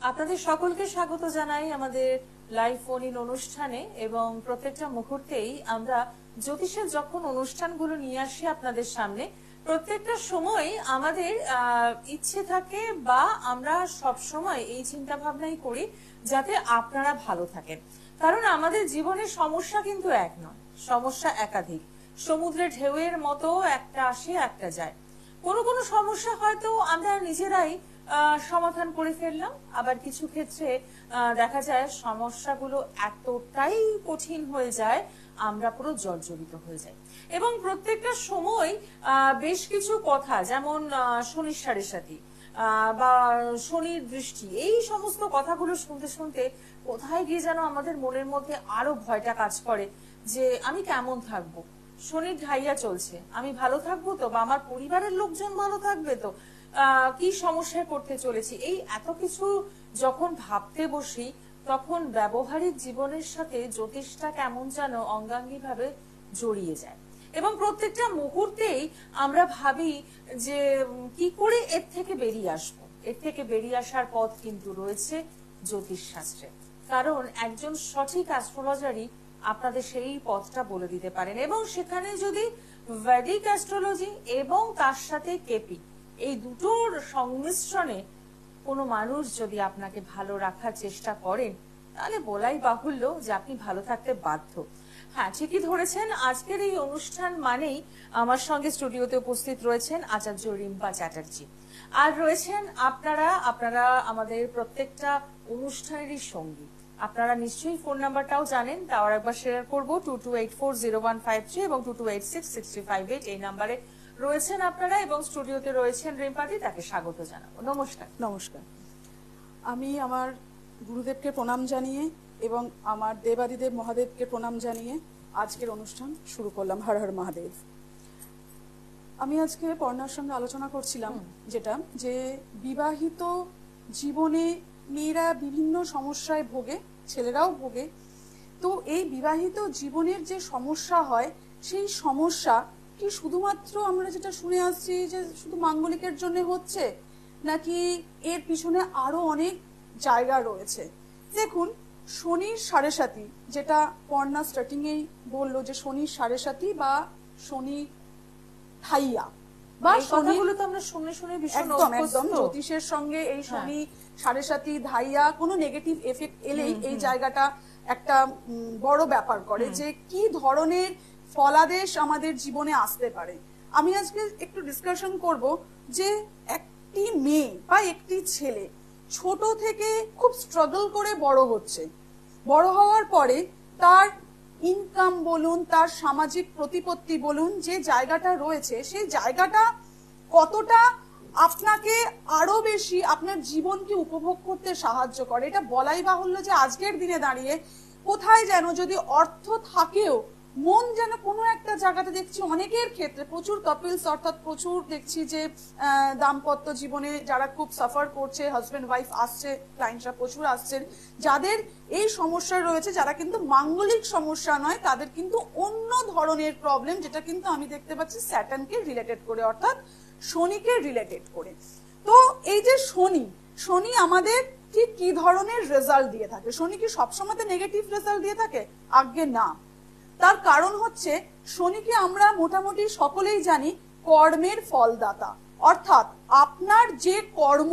আপনাদের সকলকে স্বাগত জানাই আমাদের লাইভ ফোন ইন অনুষ্ঠানে এবং প্রত্যেকটা মুহূর্তেই আমরা জ্যোতিষের যখন অনুষ্ঠানগুলো নিয়ে আসি আপনাদের সামনে প্রত্যেকটা সময় আমাদের ইচ্ছে থাকে বা আমরা সব সময় এই চিন্তা ভাবনাই করি যাতে আপনারা ভালো থাকেন। কারণ আমাদের জীবনের সমস্যা কিন্তু এক নয়, সমস্যা একাধিক। সমুদ্রের ঢেউয়ের মতো একটা আসে একটা যায়। কোনো কোনো সমস্যা হয়তো আমরা নিজেরাই সমাধান করে ফেললাম, আবার কিছু ক্ষেত্রে দেখা যায় সমস্যাগুলো এতটাই কঠিন হয়ে যায় আমরা পুরো জর্জরিত হয়ে যাই। এবং প্রত্যেকটা সময় বেশ কিছু কথা, যেমন শনির সাড়ে সাথী বা শনির দৃষ্টি, এই সমস্ত কথাগুলো শুনতে শুনতে কোথায় গিয়ে যেন আমাদের মনের মধ্যে আরো ভয়টা কাজ করে যে আমি কেমন থাকবো, শনির ঢাইয়া চলছে, আমি ভালো থাকবো তো, বা আমার পরিবারের লোকজন ভালো থাকবে তো, কি সমস্যায় পড়তে চলেছি। এই এত কিছু যখন ভাবতে বসি তখন ব্যবহারিক জীবনের সাথে জ্যোতিষটা কেমন যেন অঙ্গাঙ্গী ভাবে জড়িয়ে যায় এবং প্রত্যেকটা মুহূর্তেই আমরা ভাবি যে কি করে এর থেকে বেরিয়ে আসবো। এর থেকে বেরিয়ে আসার পথ কিন্তু রয়েছে জ্যোতিষ শাস্ত্রে, কারণ একজন সঠিক অ্যাস্ট্রোলজারই আপনাদের সেই পথটা বলে দিতে পারেন। এবং সেখানে যদি ভেদিক অ্যাস্ট্রোলজি এবং তার সাথে কেপি, এই দুটোর সংমিশ্রণে কোনো মানুষ যদি আপনাকে ভালো রাখার চেষ্টা করেন তাহলে বলাই বাহুল্য যে আপনি ভালো থাকতে বাধ্য। হ্যাঁ, ঠিকই ধরেছেন। আজকের এই অনুষ্ঠান মানেই আমার সঙ্গে স্টুডিওতে উপস্থিত রয়েছেন আচার্য রিম্পা চ্যাটার্জি, আর রয়েছেন আপনারা আমাদের প্রত্যেকটা অনুষ্ঠানেরই সঙ্গী। আপনারা নিশ্চয়ই ফোন নাম্বারটাও জানেন, তাও একবার শেয়ার করবো 22840153 এবং 22866358 এই নাম্বারে রয়েছেন আপনারা এবং স্টুডিওতে রয়েছেন রিম্পাদি, তাকে স্বাগত জানাবো। নমস্কার। নমস্কার। আমি আমার গুরুদেবকে প্রণাম জানিয়ে এবং আমার দেবাদিদেব মহাদেবকে প্রণাম জানিয়ে আজকের অনুষ্ঠান শুরু করলাম। হর হর মহাদেব। আমি আজকে পর্ণার সঙ্গে আলোচনা করছিলাম যেটা যে বিবাহিত জীবনে মেয়েরা বিভিন্ন সমস্যায় ভোগে, ছেলেরাও ভোগে। তো এই বিবাহিত জীবনের যে সমস্যা হয় সেই সমস্যা কি শুধুমাত্র আমরা যেটা শুনে আসছি যে শুধু মাঙ্গলিকের জন্য হচ্ছে, নাকি এর পিছনে আরো অনেক জায়গা রয়েছে? দেখুন, শনির সাড়ে সাথী, যেটা পর্ণা স্টার্টিং এই বললো যে শনির সাড়ে সাথী বা শনি ঠাইয়া বা কথাগুলো তো আমরা শুনে শুনে ভীষণ একদম জ্যোতিষের সঙ্গে এই শনি সাড়ে সাথী ধাইয়া কোনো নেগেটিভ এফেক্ট এলেই এই জায়গাটা একটা বড় ব্যাপার করে যে কি ধরনের ফলাদেশ আমাদের জীবনে আসতে পারে। আমি আজকে একটু ডিসকাশন করব যে একটি মেয়ে বা একটি ছেলে ছোট থেকে খুব স্ট্রাগল করে বড় হচ্ছে, বড় হওয়ার পরে তার ইনকাম বলুন, তার সামাজিক প্রতিপত্তি বলুন, যে জায়গাটা রয়েছে সেই জায়গাটা কতটা আপনাকে আরো বেশি আপনার জীবনকে উপভোগ করতে সাহায্য করে। এটা বলাই বাহুল্য যে আজকের দিনে দাঁড়িয়ে কোথায় যেন যদি অর্থ থাকেও মন যেন কোনো একটা জায়গাতে দেখছি অনেকের ক্ষেত্রে প্রচুর কাপলস, অর্থাৎ প্রচুর দেখছি যে দাম্পত্য জীবনে যারা খুব সাফার করছে, হাজবেন্ড ওয়াইফ আসছে, ক্লায়েন্টরা প্রচুর আসছেন, যাদের এই সমস্যা রয়েছে, যারা কিন্তু মাঙ্গলিক সমস্যা নয়, তাদের কিন্তু অন্য ধরনের প্রবলেম, যেটা কিন্তু আমি দেখতে পাচ্ছি স্যাটার্নকে রিলেটেড করে, অর্থাৎ শনিকে রিলেটেড করে। তো এই যে শনি আমাদের ঠিক কি ধরনের রেজাল্ট দিয়ে থাকে? শনি কি সবসময় নেগেটিভ রেজাল্ট দিয়ে থাকে? আজ্ঞে না। তার কারণ হচ্ছে শনিকে আমরা মোটামুটি সকলেই জানি কর্মের ফলদাতা, অর্থাৎ আপনার যে কর্ম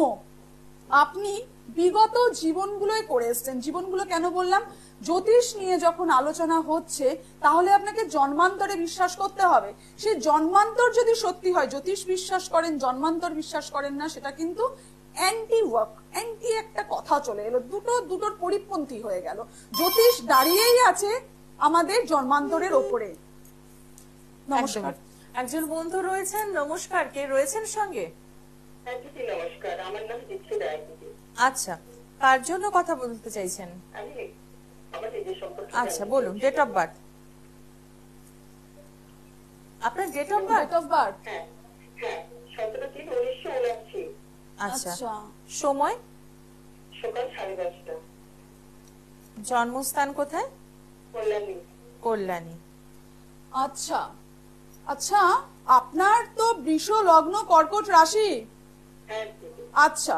আপনি বিগত জীবনগুলোই করে এসছেন। জীবনগুলো কেন বললাম? জ্যোতিষ নিয়ে যখন আলোচনা হচ্ছে তাহলে আপনাকে জন্মান্তরে বিশ্বাস করতে হবে। সেই জন্মান্তর যদি সত্যি হয়, জ্যোতিষ বিশ্বাস করেন, জন্মান্তর বিশ্বাস করেন না, সেটা কিন্তু অ্যান্টি ওয়ার্ক, অ্যান্টি একটা কথা চলে এলো, দুটোর পরিপন্থী হয়ে গেল। জ্যোতিষ দাঁড়িয়েই আছে আমাদের জন্মান্তরের ওপরে। নমস্কার। একজন বন্ধু রয়েছেন, নমস্কার, কে রয়েছেন সঙ্গে? নমস্কার, আমার নাম দীপ্তি রায়। আচ্ছা, কার জন্য কথা বলতে চাইছেন? আচ্ছা বলুন, ডেট অফ বার্থ। আপনার ডেট অফ বার্থ? হ্যাঁ, 17/3/1979। আচ্ছা, সময়? সকাল 10:30টা। জন্মস্থান কোথায়? কল্যাণী। আচ্ছা আচ্ছা, আপনার তো বৃষ লগ্ন কর্কট রাশি। হ্যাঁ। আচ্ছা,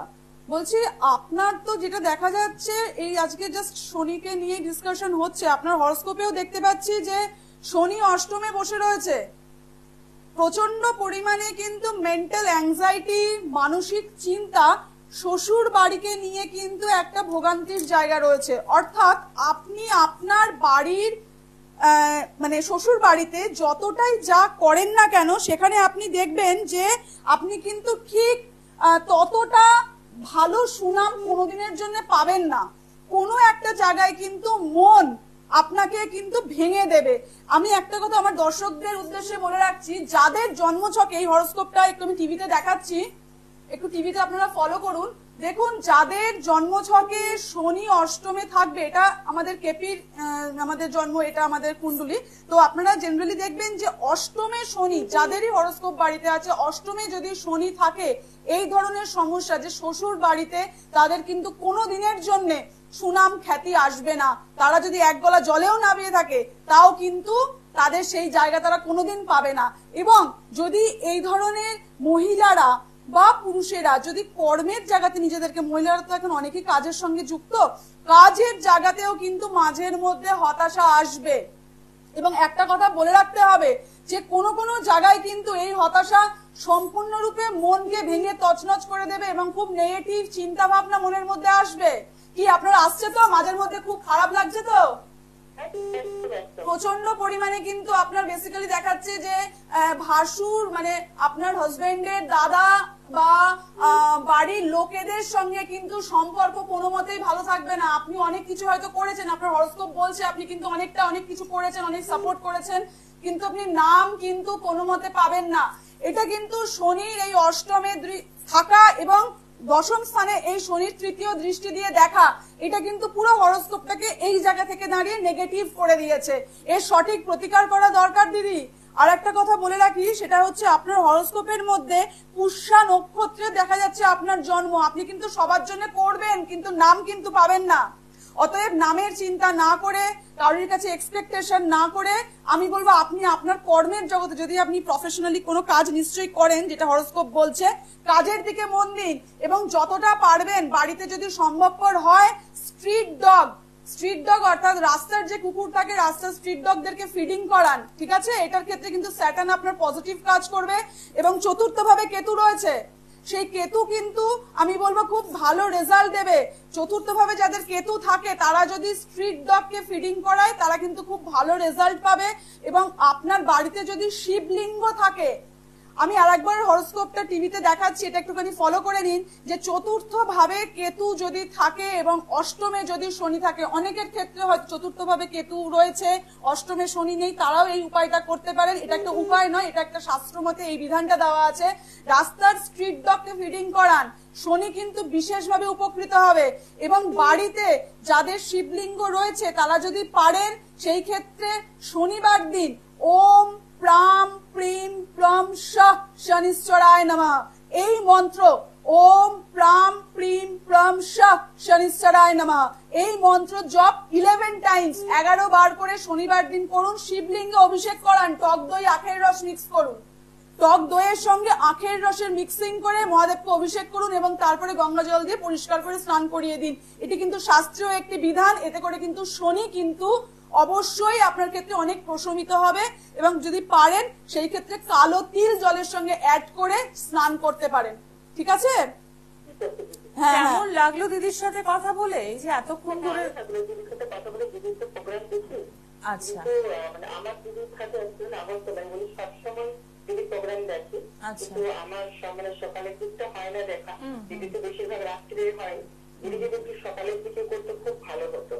বলছি আপনার তো যেটা দেখা যাচ্ছে এই আজকে জাস্ট শনিকে নিয়ে ডিসকাশন হচ্ছে, আপনার হরোস্কোপেও দেখতে পাচ্ছি যে শনি অষ্টমে বসে রয়েছে। প্রচন্ড পরিমাণে কিন্তু মেন্টাল অ্যাংজাইটি, মানসিক চিন্তা, শ্বশুর বাড়িকে নিয়ে কিন্তু একটা ভোগান্তির জায়গা রয়েছে। অর্থাৎ আপনি আপনার বাড়ির মানে শ্বশুর বাড়িতে যতটাই যা করেন না কেন সেখানে আপনি দেখবেন যে আপনি কিন্তু ঠিক ততটা ভালো সুনাম কোনোদিনের জন্য পাবেন না। কোনো একটা জায়গায় কিন্তু মন আপনাকে কিন্তু ভেঙে দেবে। আমি একটা কথা আমার দর্শকদের উদ্দেশ্যে বলে রাখছি, যাদের জন্মছকে এই হরোস্কোপটা একটু আমি টিভিতে দেখাচ্ছি, একটু টিভিতে আপনারা ফলো করুন। দেখুন যাদের জন্মছকে শনি অষ্টমে থাকবে, এটা আমাদের কেপির আমাদের জন্ম, এটা আমাদের কুণ্ডলী, তো আপনারা জেনারেলি দেখবেন যে অষ্টমে শনি যাদেরই হরোস্কোপ বাড়িতে আছে, অষ্টমে যদি শনি থাকে এই ধরনের সমস্যা যে শ্বশুর বাড়িতে তাদের কিন্তু কোনো দিনের জন্য সুনাম খ্যাতি আসবে না। তারা যদি এক গলা জলেও নামিয়ে থাকে তাও কিন্তু তাদের সেই জায়গা তারা কোনোদিন পাবে না। এবং যদি এই ধরনের মহিলারা বা পুরুষেরা যদি কর্মের জায়গাতে নিজেদেরকে, মহিলারা তো এখন অনেকেই কাজের সঙ্গে যুক্ত, কাজের জায়গাতেও কিন্তু মাঝের মধ্যে হতাশা আসবে। এবং একটা কথা বলে রাখতে হবে যে কোনো কোনো জায়গায় কিন্তু এই হতাশা সম্পূর্ণরূপে মনকে ভেঙে তছনছ করে দেবে এবং খুব নেগেটিভ চিন্তা ভাবনা মনের মধ্যে আসবে। কি আপনার আসছে তো? মাঝের মধ্যে খুব খারাপ লাগছে তো? প্রচন্ড পরিমাণে কিন্তু আপনার বেসিক্যালি দেখাচ্ছে যে ভাসুর মানে আপনার হাজবেন্ডের দাদা বা বাড়ির লোকেদের সঙ্গে কিন্তু সম্পর্ক কোনো মতেই ভালো থাকবে না। আপনি অনেক কিছু হয়তো করেছেন, আপনার হরোস্কোপ বলছে আপনি কিন্তু অনেক কিছু করেছেন, অনেক সাপোর্ট করেছেন, কিন্তু আপনি নাম কিন্তু কোনো মতে পাবেন না। এটা কিন্তু শনির এই অষ্টমে থাকা এবং দশম স্থানে এই শনির তৃতীয় দৃষ্টি দিয়ে দেখা, এটা কিন্তু পুরো হরোস্কোপটাকে এই জায়গা থেকে দাঁড়িয়ে নেগেটিভ করে দিয়েছে। এর সঠিক প্রতিকার করা দরকার দিদি। আর একটা কথা বলে রাখি, সেটা হচ্ছে আপনার হরোস্কোপের মধ্যে পুষ্যা নক্ষত্রে দেখা যাচ্ছে আপনার জন্ম। আপনি কিন্তু সবার জন্য করবেন কিন্তু নাম কিন্তু পাবেন না। অতএব নামের চিন্তা না করে, কারোর কাছে এক্সপেকটেশন না করে, আমি বলবো আপনি আপনার কর্মের জগতে, যদি আপনি প্রফেশনালি কোনো কাজ নিশ্চয়ই করেন যেটা হরোস্কোপ বলছে, কাজের দিকে মন দিন এবং যতটা পারবেন বাড়িতে যদি সম্ভবপর হয় স্ট্রিট ডগ অর্থাৎ রাস্তার যে কুকুর থাকে, রাস্তার স্ট্রিট ডগদেরকে ফিডিং করান। ঠিক আছে, এটার ক্ষেত্রে কিন্তু স্যাটার্ন আপনার পজিটিভ কাজ করবে। এবং চতুর্থ ভাবে কেতু রয়েছে, সেই কেতু কিন্তু আমি বলবো খুব ভালো রেজাল্ট দেবে। চতুর্থ ভাবে যাদের কেতু থাকে তারা যদি স্ট্রিট ডগকে ফিডিং করায় তারা কিন্তু খুব ভালো রেজাল্ট পাবে। এবং আপনার বাড়িতে যদি শিবলিঙ্গ থাকে, আমি আরেকবার হরোস্কোপটা টিভিতে দেখাচ্ছি, এটা একটুখানি ফলো করে নিন, যে চতুর্থ ভাবে কেতু যদি থাকে এবং অষ্টমে যদি শনি থাকে, অনেকের ক্ষেত্রে হয়তো চতুর্থ ভাবে কেতু রয়েছে অষ্টমে শনি নেই, তারাও এই উপায়টা করতে পারেন। এটা একটা উপায় নয়, এটা একটা শাস্ত্র মতে এই বিধানটা দেওয়া আছে। রাস্তার স্ট্রিট ডগকে ফিডিং করান, শনি কিন্তু বিশেষভাবে উপকৃত হবে। এবং বাড়িতে যাদের শিবলিঙ্গ রয়েছে তারা যদি পারেন সেই ক্ষেত্রে শনিবার দিন ওম প্রাম প্রিম প্রম শনিশ্চরায় নমঃ এই মন্ত্র, ওম প্রাম প্রিম প্রম শনিশ্চরায় নমঃ এই মন্ত্র জপ 11 টাইমস 11 বার করে শনিবার দিন করুন। শিবলিঙ্গে অভিষেক করান, টক দই আখের রস মিক্স করুন, টক দইয়ের সঙ্গে আখের রসের মিক্সিং করে মহাদেবকে অভিষেক করুন এবং তারপরে গঙ্গা জল দিয়ে পরিষ্কার করে স্নান করিয়ে দিন। এটি কিন্তু শাস্ত্রীয় একটি বিধান। এতে করে কিন্তু শনি কিন্তু অবশ্যই আপনার ক্ষেত্রে অনেক প্রশমিত হবে। এবং যদি পারেন সেই ক্ষেত্রে কালো তিল জলের সঙ্গে অ্যাড করে স্নান করতে পারেন। ঠিক আছে? হ্যাঁ, কেমন লাগলো দিদির সাথে কথা বলে? এই যে এতক্ষণ ধরে কথা বলে দিদির তো প্রোগ্রাম দেখি। আচ্ছা, মানে আমার দিদির সাথে আসলে আমার তো মানে সবসময় দিদি প্রোগ্রাম দেখি, কিন্তু আমার মানে সকালের দিকটা হয় না দেখা। দিদি তো বেশিরভাগ রাত্রে হয়। দিদি যদি একটু সকালের দিকে করতে খুব ভালো হতো,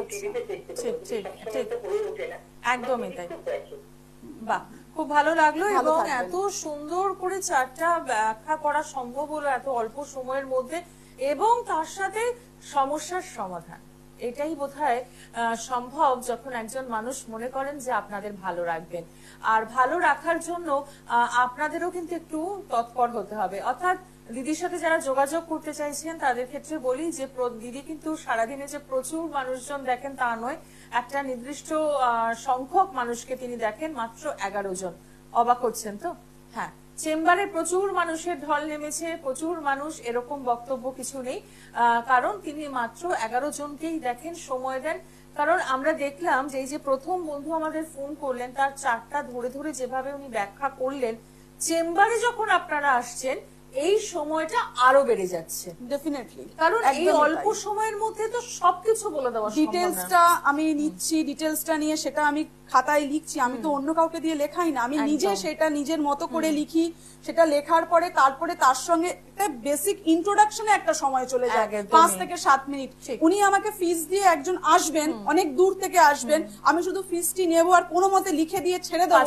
টিভিতে দেখতে সবসময় তো হয়ে ওঠে না। একদমই তাই। বাহ, খুব ভালো লাগলো। এবং এত সুন্দর করে চারটা ব্যাখ্যা করা সম্ভব হলো এত অল্প সময়ের মধ্যে, এবং তার সাথে সমস্যার সমাধান। এটাই বোধহয় সম্ভব যখন একজন মানুষ মনে করেন যে আপনাদের ভালো রাখবেন। আর ভালো রাখার জন্য আপনাদেরও কিন্তু একটু তৎপর হতে হবে। অর্থাৎ দিদির সাথে যারা যোগাযোগ করতে চাইছেন তাদের ক্ষেত্রে বলি যে দিদি কিন্তু সারাদিনে যে প্রচুর মানুষজন দেখেন তা নয়, একটা নির্দিষ্ট সংখ্যক মানুষকে তিনি দেখেন, মাত্র 11 জন। অবাক হচ্ছেন তো? হ্যাঁ, চেম্বারে প্রচুর মানুষের ঢল নেমেছে, প্রচুর মানুষ, এরকম বক্তব্য কিছু নেই। কারণ তিনি মাত্র 11 জনকেই দেখেন, সময় দেন। কারণ আমরা দেখলাম যে এই যে প্রথম বন্ধু আমাদের ফোন করলেন, তার চার্টটা ধরে ধরে যেভাবে উনি ব্যাখ্যা করলেন, চেম্বারে যখন আপনারা আসছেন এই সময়টা আরো বেড়ে যাচ্ছে ডেফিনেটলি, কারণ এই অল্প সময়ের মধ্যে তো সবকিছু বলে দেওয়া সম্ভব না। ডিটেলসটা আমি নিচ্ছি, ডিটেলসটা নিয়ে সেটা আমি খাতায় লিখছি, আমি তো অন্য কাউকে দিয়ে লেখাই না, আমি নিজে সেটা নিজের মতো করে লিখি। সেটা লেখার পরে তারপরে তার সঙ্গে একটা বেসিক ইন্ট্রোডাকশনে একটা সময় চলে যায়, 5 থেকে 7 মিনিট। উনি আমাকে ফিস দিয়ে একজন আসবেন, অনেক দূর থেকে আসবেন, আমি শুধু ফিসটি নেব আর কোনো মতে লিখে দিয়ে ছেড়ে দেবো,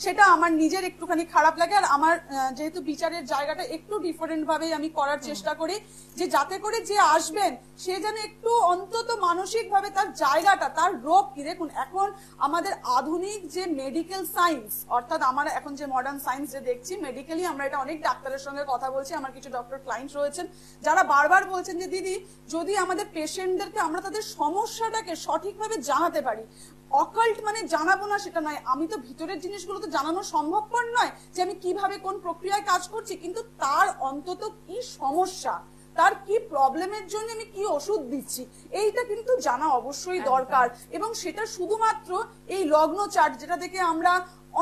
সেটা আমার নিজের একটুখানি খারাপ লাগে। আর আমার যেহেতু বিচারের জায়গাটা একটু ডিফারেন্ট ভাবে আমি করার চেষ্টা করি, যে যাতে করে যে আসবেন সে যেন একটু অন্তত মানসিক ভাবে তার জায়গাটা, তার রোগ কি, দেখুন এখন আমাদের আধুনিক যে মেডিকেল সায়েন্স, অর্থাৎ আমরা এখন যে মডার্ন সায়েন্স যে দেখছি মেডিকেলি, আমরা এটা অনেক ডাক্তারের সঙ্গে কথা বলছি, আমার কিছু ডক্টর ক্লায়েন্ট রয়েছেন যারা বারবার বলছেন যে দিদি যদি আমাদের পেশেন্টদেরকে আমরা তাদের সমস্যাটাকে সঠিকভাবে জানাতে পারি, অকাল্ট মানে জানাবো না সেটা নয়, আমি তো ভিতরের জিনিসগুলো তো জানানো সম্ভবপর নয় যে আমি কিভাবে কোন প্রক্রিয়ায় কাজ করছি, কিন্তু তার অন্তত কি সমস্যা, তার কি প্রবলেমের জন্য আমি কি ওষুধ দিচ্ছি, এইটা কিন্তু জানা অবশ্যই দরকার। এবং সেটা শুধুমাত্র এই লগ্ন চার্ট যেটা দেখে আমরা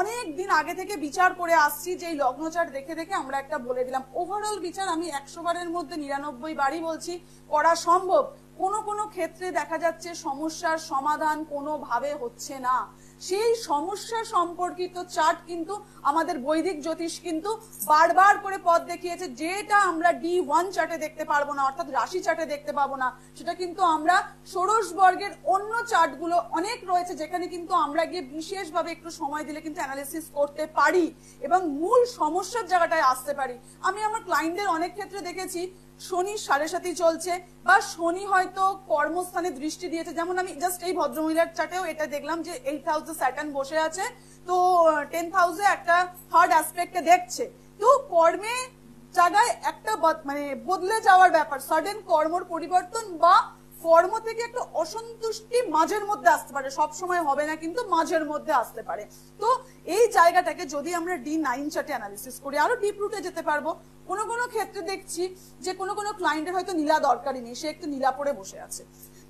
অনেক দিন আগে থেকে বিচার করে আসছি, যে এই লগ্ন চার্ট দেখে দেখে আমরা একটা বলে দিলাম। ওভারঅল বিচার আমি 100 বারের মধ্যে 99 বারই বলছি করা সম্ভব। কোনো কোনো ক্ষেত্রে দেখা যাচ্ছে সমস্যার সমাধান কোনোভাবে হচ্ছে না, সেই সমস্যা সম্পর্কিত চার্ট কিন্তু আমাদের বৈদিক জ্যোতিষ কিন্তু বারবার করে পথ দেখিয়েছে, যেটা আমরা D1 চার্টে দেখতে পারবো না, অর্থাৎ রাশি চার্টে দেখতে পাবো না, সেটা কিন্তু আমরা ষোড়শ বর্গের অন্য চার্টগুলো অনেক রয়েছে যেখানে কিন্তু আমরা গিয়ে বিশেষভাবে একটু সময় দিলে কিন্তু অ্যানালিসিস করতে পারি এবং মূল সমস্যার জায়গাটায় আসতে পারি। আমি আমার ক্লায়েন্টদের অনেক ক্ষেত্রে দেখেছি শনি 7.5 চলছে, বা শনি হয়তো কর্মস্থানে দৃষ্টি দিয়েছে, যেমন আমি জাস্ট এই ভদ্রমহিলার চার্টেও এটা দেখলাম যে 8th হাউসে স্যাটার্ন বসে আছে, তো 10th হাউসে একটা থার্ড অ্যাসপেক্টে দেখছে, তো কর্মে জায়গায় একটা মানে বদলে যাওয়ার ব্যাপার, সাডেন কর্মর পরিবর্তন বা কর্ম থেকে একটা অসন্তুষ্টি মাঝের মধ্যে আসতে পারে, সব সময় হবে না কিন্তু মাঝের মধ্যে আসতে পারে। তো এই জায়গাটাকে যদি আমরা D9 চার্টে অ্যানালিসিস করি আরো ডিপ রুটে যেতে পারবো। কোনো কোনো ক্ষেত্রে দেখছি যে কোনো কোনো ক্লায়েন্টের হয়তো নীলা দরকারই নেই, সে একটু নীলা পরে বসে আছে,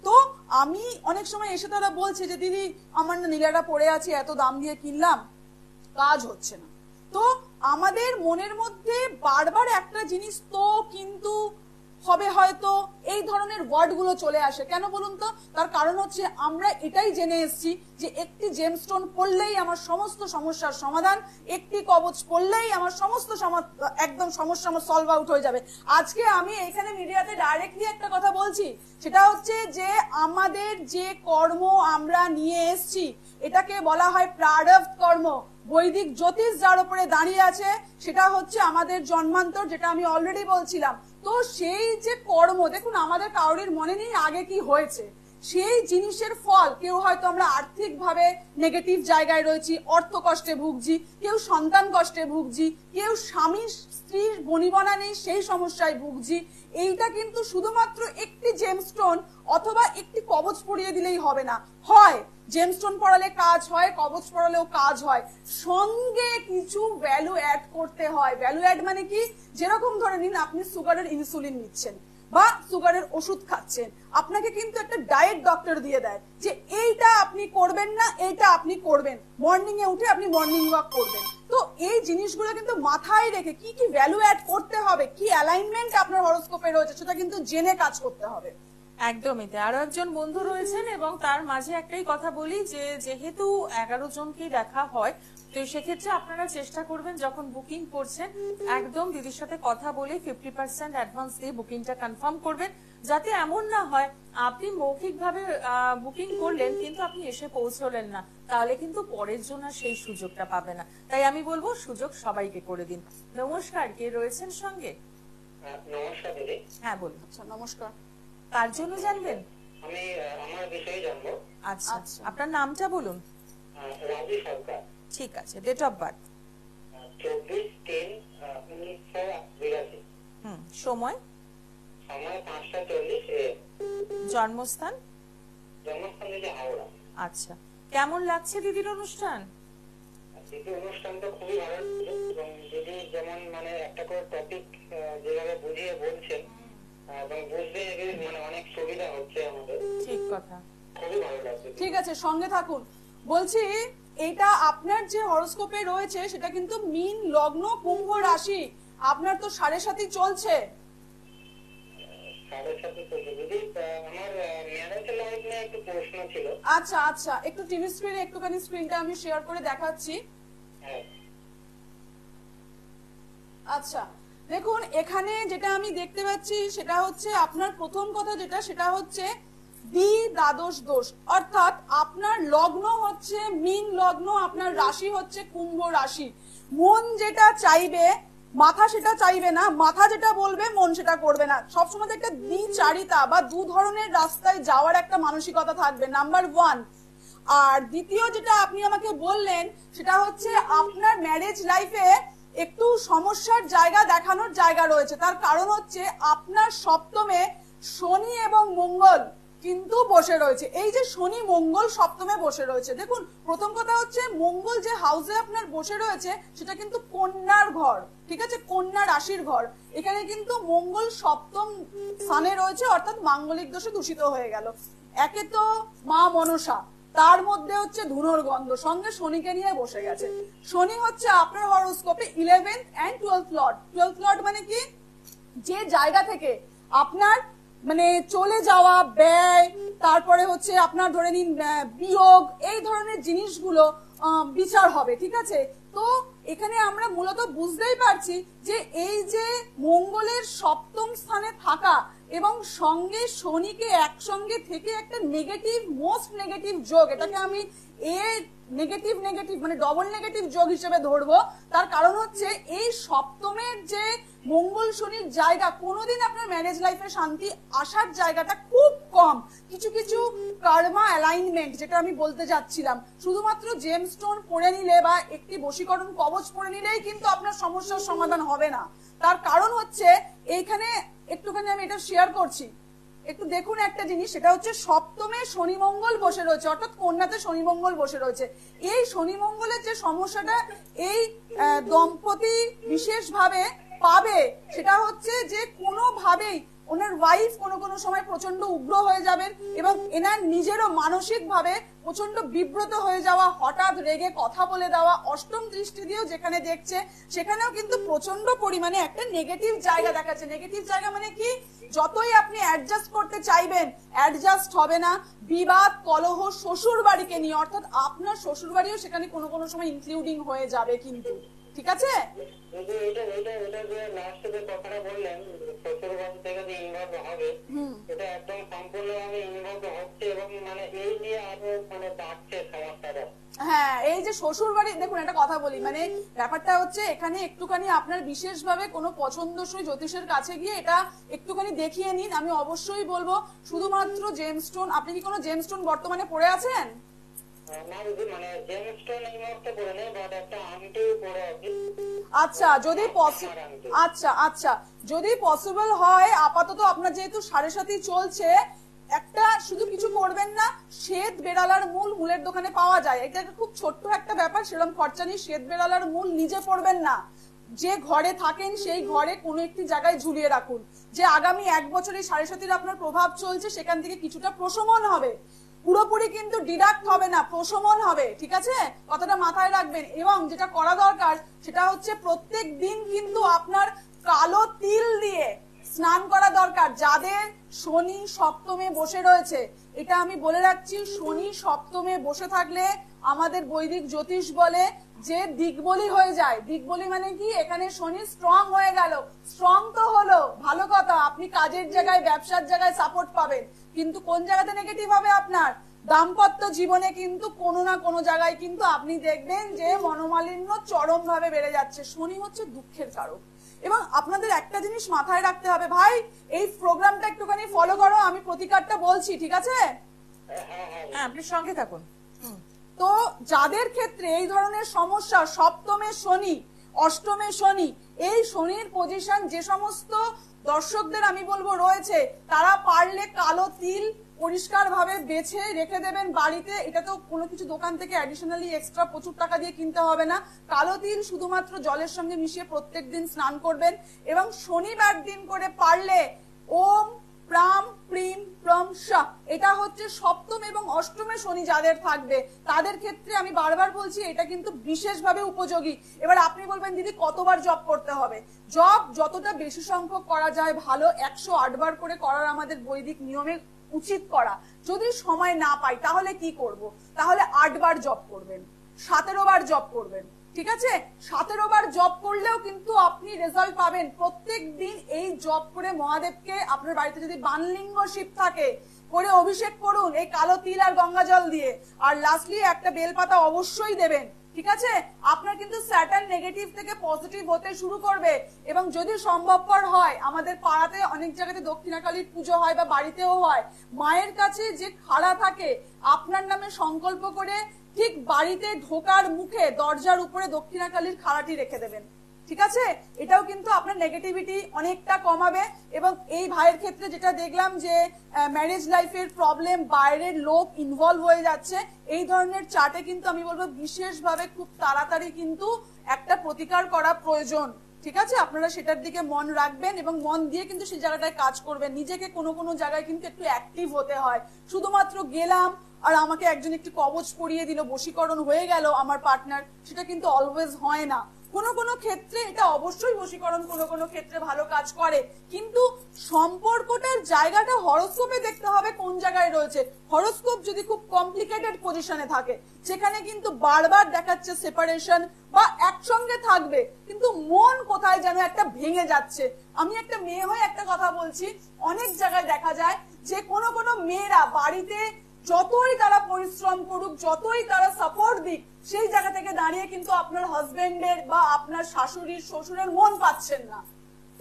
তো আমি অনেক সময় এসে তারা বলছে যে দিদি আমার না নীলাটা পরে আছে, এত দাম দিয়ে কিনলাম, কাজ হচ্ছে না। তো আমাদের মনের মধ্যে বারবার একটা জিনিস তো কিন্তু হবে হয়তো এই ধরনের ওয়ার্ড গুলো চলে আসে, কেন বলুন তো? তার কারণ হচ্ছে আমরা এটাই জেনে এসেছি যে একটি জেমস্টোন পড়লেই আমার সমস্ত সমস্যার সমাধান, একটি কবচ পড়লেই আমার সমস্ত একদম সমস্যা আমার সলভ আউট হয়ে যাবে। আজকে আমি এখানে মিডিয়াতে ডাইরেক্টলি একটা কথা বলছি, সেটা হচ্ছে যে আমাদের যে কর্ম আমরা নিয়ে এসেছি এটাকে বলা হয় প্রারব্ধ কর্ম। বৈদিক জ্যোতিষ যার উপরে দাঁড়িয়ে আছে সেটা হচ্ছে আমাদের জন্মান্তর, যেটা আমি অলরেডি বলছিলাম। তো সেই যে কর্ম, দেখুন আমাদের কারোর মনে নেই আগে কি হয়েছে, সেই জিনিসের ফল কেউ হয়তো আমরা আর্থিক ভাবে নেগেটিভ জায়গায় রয়েছি, অর্থ কষ্টে ভুগছি, কেউ সন্তান কষ্টে ভুগছি, কেউ স্বামী স্ত্রীর বনিবনা নেই সেই সমস্যায় ভুগছি। এইটা কিন্তু শুধুমাত্র একটি জেমস্টোন অথবা একটি কবচ পরিয়ে দিলেই হবে না, হয় জেমস্টোন পড়ালে কাজ হয়, কবচ পড়ালেও কাজ হয়, সঙ্গে কিছু ভ্যালু অ্যাড করতে হয়। ভ্যালু অ্যাড মানে কি? যেরকম ধরে নিন আপনি সুগারের ইনসুলিন নিচ্ছেন বা সুগারের ওষুধ খাচ্ছেন, আপনাকে কিন্তু একটা ডায়েট ডক্টর দিয়ে দেয় যে এইটা আপনি করবেন না, এইটা আপনি করবেন, মর্নিং এ উঠে আপনি মর্নিং ওয়াক করবেন। তো এই জিনিসগুলো কিন্তু মাথায় রেখে কি কি ভ্যালু অ্যাড করতে হবে, কি অ্যালাইনমেন্ট আপনার হরোস্কোপে রয়েছে সেটা কিন্তু জেনে কাজ করতে হবে। একদমই তাই। আরো একজন বন্ধু রয়েছেন এবং তার মাঝে একটাই কথা বলি যে যেহেতু 11 জনকেই দেখা হয়, তো সেক্ষেত্রে আপনারা চেষ্টা করবেন যখন বুকিং করছেন একদম দিদির সাথে কথা বলে 50% অ্যাডভান্স দিয়ে বুকিংটা কনফার্ম করবেন, যাতে এমন না হয় আপনি মৌখিকভাবে বুকিং করলেন কিন্তু আপনি এসে পৌঁছলেন না, তাহলে কিন্তু পরের জন্য সেই সুযোগটা পাবে না। তাই আমি বলবো সুযোগ সবাইকে করে দিন। নমস্কার, কে রয়েছেন সঙ্গে? নমস্কার দিদি। হ্যাঁ বলুন। আচ্ছা নমস্কার। কার জন্য জানবেন? আমি আমার বিষয়ে জানবো। আচ্ছা, আপনার নামটা বলুন। রাজু সরকার। ঠিক আছে, ডেট অফ বার্থ? 24/10/1982। সময়? সময় 5:40 AM। জন্মস্থান? জন্মস্থান হচ্ছে হাওড়া। আচ্ছা, কেমন লাগছে দিদির অনুষ্ঠান? দিদি অনুষ্ঠানটা খুবই ভালো লাগছে এবং দিদি যেমন মানে একটা করে টপিক যেভাবে বুঝিয়ে বলছেন এবং বুঝতে মানে অনেক সুবিধা হচ্ছে আমাদের। ঠিক কথা, খুবই ভালো লাগছে। ঠিক আছে, সঙ্গে থাকুন। বলছি এটা আপনার যে হরোস্কোপে রয়েছে সেটা কিন্তু মীন লগ্ন কুম্ভ রাশি, আপনার তো 7.5 চলছে। 7.5 চলছে দিদি। আমার ম্যারেজ লাইফ নিয়ে একটু প্রশ্ন ছিল। আচ্ছা আচ্ছা, একটু টিভি স্ক্রিনে একটুখানি স্ক্রিনটা আমি শেয়ার করে দেখাচ্ছি। হ্যাঁ আচ্ছা দেখুন, এখানে যেটা আমি দেখতে পাচ্ছি সেটা হচ্ছে আপনার প্রথম কথা যেটা সেটা হচ্ছে দ্বাদশ দোষ, অর্থাৎ আপনার লগ্ন হচ্ছে মীন লগ্ন, আপনার রাশি হচ্ছে কুম্ভ রাশি। মন যেটা চাইবে মাথা সেটা চাইবে না, মাথা যেটা বলবে মন সেটা করবে না। সবসময় একটা দ্বিচারিতা বা দু ধরনের রাস্তায় যাওয়ার একটা মানসিকতা থাকবে, নাম্বার 1। আর দ্বিতীয় যেটা আপনি আমাকে বললেন সেটা হচ্ছে আপনার ম্যারেজ লাইফে একটু সমস্যার জায়গা দেখানোর জায়গা রয়েছে। তার কারণ হচ্ছে আপনার সপ্তমে শনি এবং মঙ্গল কিন্তু বসে রয়েছে। এই যে শনি মঙ্গল সপ্তমে বসে রয়েছে, দেখুন প্রথম কথা হচ্ছে মঙ্গল যে হাউসে আপনার বসে রয়েছে সেটা কিন্তু কন্যার ঘর, ঠিক আছে, কন্যা রাশির ঘর। এখানে কিন্তু মঙ্গল সপ্তম স্থানে রয়েছে, অর্থাৎ মাঙ্গলিক দোষে দূষিত হয়ে গেল। একে তো মা মনসা, তার মধ্যে হচ্ছে ধুনোর গন্ধ, সঙ্গে শনিকে নিয়ে বসে গেছে। শনি হচ্ছে আপনার হরোস্কোপে 11th and 12th Lord. 12th Lord মানে কি, যে জায়গা থেকে আপনার মানে চলে যাওয়া, ব্যয়, তারপরে হচ্ছে আপনার ধরে নিন বিয়োগ, এই ধরনের জিনিসগুলো বিচার হবে, ঠিক আছে। তো এখানে আমরা মূলত বুঝতেই পারছি যে এই যে মঙ্গলের সপ্তম স্থানে থাকা এবং সঙ্গে শনিকে একসঙ্গে থেকে একটা নেগেটিভ, মোস্ট নেগেটিভ যোগ, এটাকে আমি নেগেটিভ মানে ডবল নেগেটিভ যোগ হিসেবে ধরবো। তার কারণ হচ্ছে এই সপ্তমের যে মঙ্গল শনির জায়গা, কোনোদিন আপনার ম্যারেজ লাইফে শান্তি আসার জায়গাটা খুব কম। কিছু কিছু কার্মা অ্যালাইনমেন্ট, যেটা আমি বলতে যাচ্ছিলাম, শুধুমাত্র জেমস্টোন পড়ে নিলে বা একটি বশীকরণ কবচ পড়ে নিলেই কিন্তু আপনার সমস্যার সমাধান হবে না। তার কারণ হচ্ছে এইখানে একটুখানি আমি এটা শেয়ার করছি, একটু দেখুন একটা জিনিস, সেটা হচ্ছে সপ্তমে শনি মঙ্গল বসে রয়েছে, অর্থাৎ কন্যাতে শনি মঙ্গল বসে রয়েছে। এই শনি মঙ্গলের যে সমস্যাটা এই দম্পতি বিশেষভাবে পাবে সেটা হচ্ছে যে কোনোভাবেই ওনার ওয়াইফ কোনো সময় প্রচন্ড উগ্র হয়ে যাবেন এবং এনার নিজেরও মানসিক ভাবে প্রচন্ড বিব্রত হয়ে যাওয়া, হঠাৎ রেগে কথা বলে দেওয়া, অষ্টম দৃষ্টি দিয়েও যেখানে দেখছে সেখানেও কিন্তু প্রচন্ড পরিমাণে একটা নেগেটিভ জায়গা দেখাচ্ছে। নেগেটিভ জায়গা মানে কি, যতই আপনি অ্যাডজাস্ট করতে চাইবেন অ্যাডজাস্ট হবে না। বিবাদ কলহ শ্বশুর বাড়িকে নিয়ে, অর্থাৎ আপনার শ্বশুর বাড়িও সেখানে কোনো সময় ইনক্লুডিং হয়ে যাবে কিন্তু, ঠিক আছে। এটা যে লাস্টে যে কথাটা বললেন শ্বশুর বাড়ি থেকে যে ইনভলভ হবে, এটা একদম সম্পূর্ণভাবে ইনভলভ হচ্ছে এবং মানে এই নিয়ে আরো মানে বাড়ছে সমস্যাটা। হ্যাঁ, এই যে শ্বশুর বাড়ি, দেখুন একটা কথা বলি, মানে ব্যাপারটা হচ্ছে এখানে একটুখানি আপনার বিশেষভাবে কোনো পছন্দসই জ্যোতিষের কাছে গিয়ে এটা একটুখানি দেখিয়ে নিন। আমি অবশ্যই বলবো শুধুমাত্র জেমস্টোন, আপনি কি কোনো জেমস্টোন বর্তমানে পড়ে আছেন? মানে জেমস্টোন এই মুহূর্তে পড়ে নেই, বাট একটা আংটি পড়ে আছে। আচ্ছা, যদি যদি পসিবল হয়, আপাতত আপনার যেহেতু 7.5 চলছে, একটা শুধু কিছু করবেন না, শ্বেত বেড়ালার মূল মূলের দোকানে পাওয়া যায়, এটা খুব ছোট্ট একটা ব্যাপার, সেরকম খরচা নেই। শ্বেত বেড়ালার মূল নিজে পড়বেন না, যে ঘরে থাকেন সেই ঘরে কোনো একটি জায়গায় ঝুলিয়ে রাখুন, যে আগামী 1 বছর এই 7.5 আপনার প্রভাব চলছে, সেখান থেকে কিছুটা প্রশমন হবে, পুরোপুরি কিন্তু ডিডাক্ট হবে না, প্রশমন হবে, ঠিক আছে, কথাটা মাথায় রাখবেন। এবং যেটা করা দরকার সেটা হচ্ছে প্রত্যেক দিন কিন্তু আপনার কালো তিল দিয়ে স্নান করা দরকার। যাদের শনি সপ্তমে বসে রয়েছে, এটা আমি বলে রাখছি, শনি সপ্তমে বসে থাকলে আমাদের বৈদিক জ্যোতিষ বলে যে দিকবলি হয়ে যায়। দিকবলি মানে কি, এখানে শনি স্ট্রং হয়ে গেল, স্ট্রং তো হলো ভালো কথা, আপনি কাজের জায়গায় ব্যবসার জায়গায় সাপোর্ট পাবেন, কিন্তু কোন জায়গাতে নেগেটিভ হবে, আপনার দাম্পত্য জীবনে কিন্তু কোনো না কোনো জায়গায় কিন্তু আপনি দেখবেন যে মনোমালিন্য চরম ভাবে বেড়ে যাচ্ছে। শনি হচ্ছে দুঃখের কারক। এবং আপনাদের একটা জিনিস মাথায় রাখতে হবে ভাই, এই প্রোগ্রামটা একটুখানি ফলো করো, আমি প্রতিকারটা বলছি, ঠিক আছে? হ্যাঁ, আপনি সঙ্গে থাকুন। তো যাদের ক্ষেত্রে এই ধরনের সমস্যা, সপ্তমে শনি, অষ্টমে শনি, এই শনির পজিশন যে সমস্ত দর্শকদের আমি বলবো রয়েছে, তারা পারলে কালো তিল পরিষ্কার ভাবে বেছে রেখে দেবেন বাড়িতে। এটা তো কোনো কিছু দোকান থেকে অ্যাডিশনালি এক্সট্রা প্রচুর টাকা দিয়ে কিনতে হবে না। কালো তিল শুধুমাত্র জলের সঙ্গে মিশিয়ে প্রত্যেকদিন স্নান করবেন, এবং শনিবার দিন করে পারলে ওম প্রাম প্রিম প্রম শা, এটা হচ্ছে সপ্তম এবং অষ্টমে শনি যাদের থাকবে তাদের ক্ষেত্রে আমি বারবার বলছি এটা কিন্তু বিশেষভাবে উপযোগী। এবার আপনি বলবেন দিদি কতবার জপ করতে হবে? জপ যতটা বেশি সংখ্যক করা যায় ভালো, 108 বার করে করার আমাদের বৈদিক নিয়মে উচিত করা। যদি সময় না পাই তাহলে কি করব? তাহলে 8 বার জপ করবেন, 17 বার জপ করবেন, ঠিক আছে? 17 বার জপ করলেও কিন্তু আপনি রেজাল্ট পাবেন। প্রত্যেক দিন এই জপ করে মহাদেবকে, আপনার বাড়িতে যদি বানলিঙ্গ শিব থাকে, করে অভিষেক করুন এই কালো তিল আর গঙ্গা জল দিয়ে। আর লাস্টলি একটা বেলপাতা অবশ্যই দেবেন, ঠিক আছে? আপনার কিন্তু স্যাটার্ন নেগেটিভ থেকে পজিটিভ হতে শুরু করবে। এবং যদি সম্ভবপর হয়, আমাদের পাড়াতে অনেক জায়গাতে দক্ষিণাকালীর পুজো হয় বা বাড়িতেও হয়, মায়ের কাছে যে খাড়া থাকে আপনার নামে সংকল্প করে ঠিক বাড়িতে ঢোকার মুখে দরজার উপরে দক্ষিণাকালীর খাড়াটি রেখে দেবেন, ঠিক আছে? এটাও কিন্তু আপনার নেগেটিভিটি অনেকটা কমাবে। এবং এই ভাইয়ের ক্ষেত্রে যেটা দেখলাম যে ম্যারেজ লাইফের প্রবলেম, বাইরের লোক ইনভলভ হয়ে যাচ্ছে, এই ধরনের চার্টে কিন্তু আমি বলবো বিশেষভাবে খুব তাড়াতাড়ি কিন্তু একটা প্রতিকার করা প্রয়োজন, ঠিক আছে? আপনারা সেটার দিকে মন রাখবেন এবং মন দিয়ে কিন্তু সেই জায়গাটায় কাজ করবেন। নিজেকে কোনো কোনো জায়গায় কিন্তু একটু অ্যাক্টিভ হতে হয়। শুধুমাত্র গেলাম আর আমাকে একজন একটু কবচ পরিয়ে দিল, বশীকরণ হয়ে গেল আমার পার্টনার, সেটা কিন্তু অলওয়েজ হয় না। কোনো কোনো ক্ষেত্রে এটা অবশ্যই বশীকরণ কোনো কোনো ক্ষেত্রে ভালো কাজ করে, কিন্তু সম্পর্কটার জায়গাটা হরোস্কোপে দেখতে হবে কোন জায়গায় রয়েছে। হরোস্কোপ যদি খুব কমপ্লিকেটেড পজিশনে থাকে, যেখানে কিন্তু বারবার দেখাচ্ছে সেপারেশন বা একসঙ্গে থাকবে কিন্তু মন কোথায় যেন একটা ভেঙে যাচ্ছে। আমি একটা মেয়ে হয়ে একটা কথা বলছি, অনেক জায়গায় দেখা যায় যে কোনো কোনো মেয়েরা বাড়িতে যতই তারা পরিশ্রম করুক, যতই তারা সাপোর্ট দিক, সেই জায়গা থেকে দাঁড়িয়ে কিন্তু আপনার হাজবেন্ডের বা আপনার শাশুড়ির শ্বশুরের মন পাচ্ছেন না।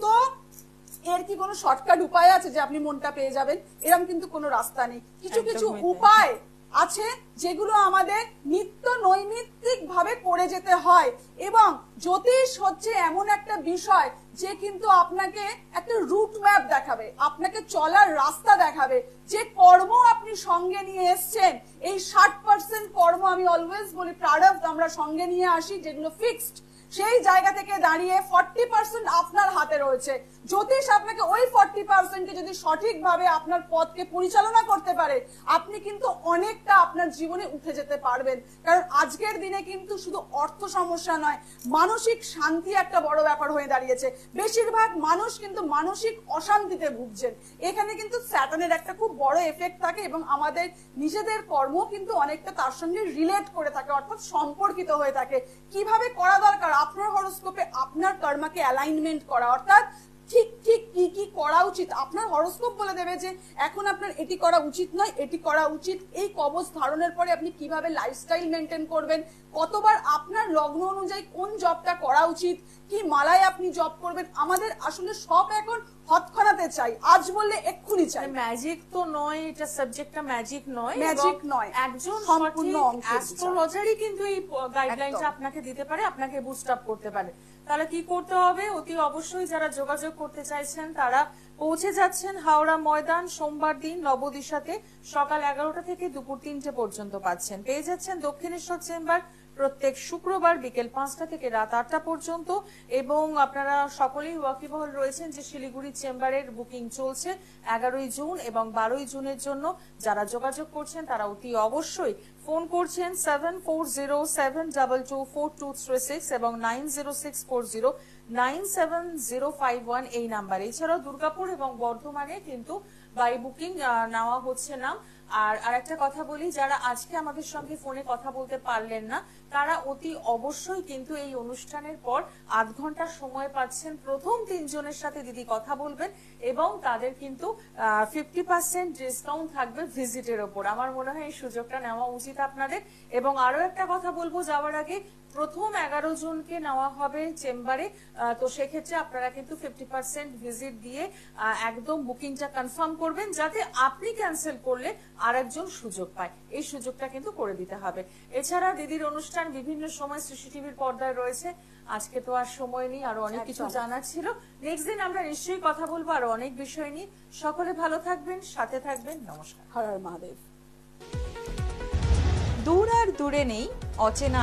তো এর কি কোনো শর্টকাট উপায় আছে যে আপনি মনটা পেয়ে যাবেন? এরকম কিন্তু কোনো রাস্তা নেই। কিছু কিছু উপায় আছে যেগুলো আমাদের নিত্য নৈমিত্তিক ভাবে করে যেতে হয়। এবং জ্যোতিষ হচ্ছে এমন একটা বিষয় যে কিন্তু আপনাকে একটা রুট ম্যাপ দেখাবে, আপনাকে চলার রাস্তা দেখাবে। যে কর্ম আপনি সঙ্গে নিয়ে এসছেন, এই 60% কর্ম আমি অলওয়েজ বলি প্রারব্ধ আমরা সঙ্গে নিয়ে আসি, যেগুলো ফিক্সড, সেই জায়গা থেকে দাঁড়িয়ে 40% আপনার হাতে রয়েছে। জ্যোতিষ আপনাকে ওই 40% যদি সঠিকভাবে আপনার পথকে পরিচালনা করতে পারে, আপনি কিন্তু অনেকটা আপনার জীবনে উঠে যেতে পারবেন। কারণ আজকের দিনে কিন্তু শুধু অর্থ সমস্যা নয়, মানসিক শান্তি একটা বড় ব্যাপার হয়ে দাঁড়িয়েছে। বেশিরভাগ মানুষ কিন্তু মানসিক অশান্তিতে ভুগছেন। এখানে কিন্তু স্যাটার্নের একটা খুব বড় এফেক্ট থাকে এবং আমাদের নিজেদের কর্ম কিন্তু অনেকটা তার সঙ্গে রিলেট করে থাকে, অর্থাৎ সম্পর্কিত হয়ে থাকে। কিভাবে করা দরকার? আপনার হরোস্কোপে আপনার কর্মাকে অ্যালাইনমেন্ট করা, অর্থাৎ ঠিক ঠিক কি কি করা উচিত আপনার হরোস্কোপ বলে দেবে যে এখন আপনার এটি করা উচিত নয়, এটি করা উচিত। এই কবচ ধারণের পরে আপনি কিভাবে লাইফস্টাইল মেনটেন করবেন, কতবার আপনার লগ্ন অনুযায়ী কোন জবটা করা উচিত, কি মালায় আপনি জব করবেন। আমাদের আসলে সব এখন হতখানাতে চাই, আজ বললে এক্ষুনি চাই। ম্যাজিক তো নয়, এটা সাবজেক্টটা ম্যাজিক নয়, ম্যাজিক নয়, একজন সম্পূর্ণ অ্যাস্ট্রোলজারই কিন্তু এই গাইডলাইনটা আপনাকে দিতে পারে, আপনাকে বুস্ট আপ করতে পারে। তাহলে কি করতে হবে? অতি অবশ্যই যারা যোগাযোগ করতে চাইছেন তারা পৌঁছে যাচ্ছেন হাওড়া ময়দান, সোমবার দিন নবদিশাতে সকাল 11টা থেকে দুপুর 3টে পর্যন্ত পাচ্ছেন। পেয়ে যাচ্ছেন দক্ষিণেশ্বর চেম্বার প্রত্যেক শুক্রবার বিকেল 5টা থেকে রাত 8টা পর্যন্ত। এবং আপনারা সকলেই ওয়াকিবহল রয়েছেন যে শিলিগুড়ি চেম্বারের বুকিং চলছে 11ই জুন এবং 12ই জুনের জন্য। যারা যোগাযোগ করছেন তারা অতি অবশ্যই ফোন করছেন 7407224236 এবং 9064097051 এই নাম্বারে। এছাড়াও দুর্গাপুর এবং বর্ধমানে কিন্তু বাই বুকিং নেওয়া হচ্ছে না। আর আরেকটা কথা বলি, যারা আজকে আমাদের সঙ্গে ফোনে কথা বলতে পারলেন না তারা অতি অবশ্যই কিন্তু এই অনুষ্ঠানের পর আধ ঘন্টা সময় পাচ্ছেন। প্রথম 3 জনের সাথে দিদি কথা বলবেন এবং তাদের কিন্তু 50% ডিসকাউন্ট থাকবে ভিজিটের ওপর। আমার মনে হয় এই সুযোগটা নেওয়া উচিত আপনাদের। এবং আরো একটা কথা বলবো যাওয়ার আগে, প্রথম 11 জনকে নেওয়া হবে চেম্বারে, তো সেক্ষেত্রে আপনারা কিন্তু 50% ভিজিট দিয়ে একদম বুকিংটা কনফার্ম করবেন, যাতে আপনি ক্যান্সেল করলে আরেকজন সুযোগ পায়। এই সুযোগটা কিন্তু করে দিতে হবে। এছাড়া দিদির অনুষ্ঠান বিভিন্ন সময় সিসিটিভির পর্দায় রয়েছে, আজকে তো আর সময় নেই, আরো অনেক কিছু একদম। জানার ছিল। নেক্সট দিন আমরা নিশ্চয়ই কথা বলবো আরো অনেক বিষয় নিয়ে। সকলে ভালো থাকবেন, সাথে থাকবেন। নমস্কার। হর হর মহাদেব। দূর আর দূরে নেই অচেনা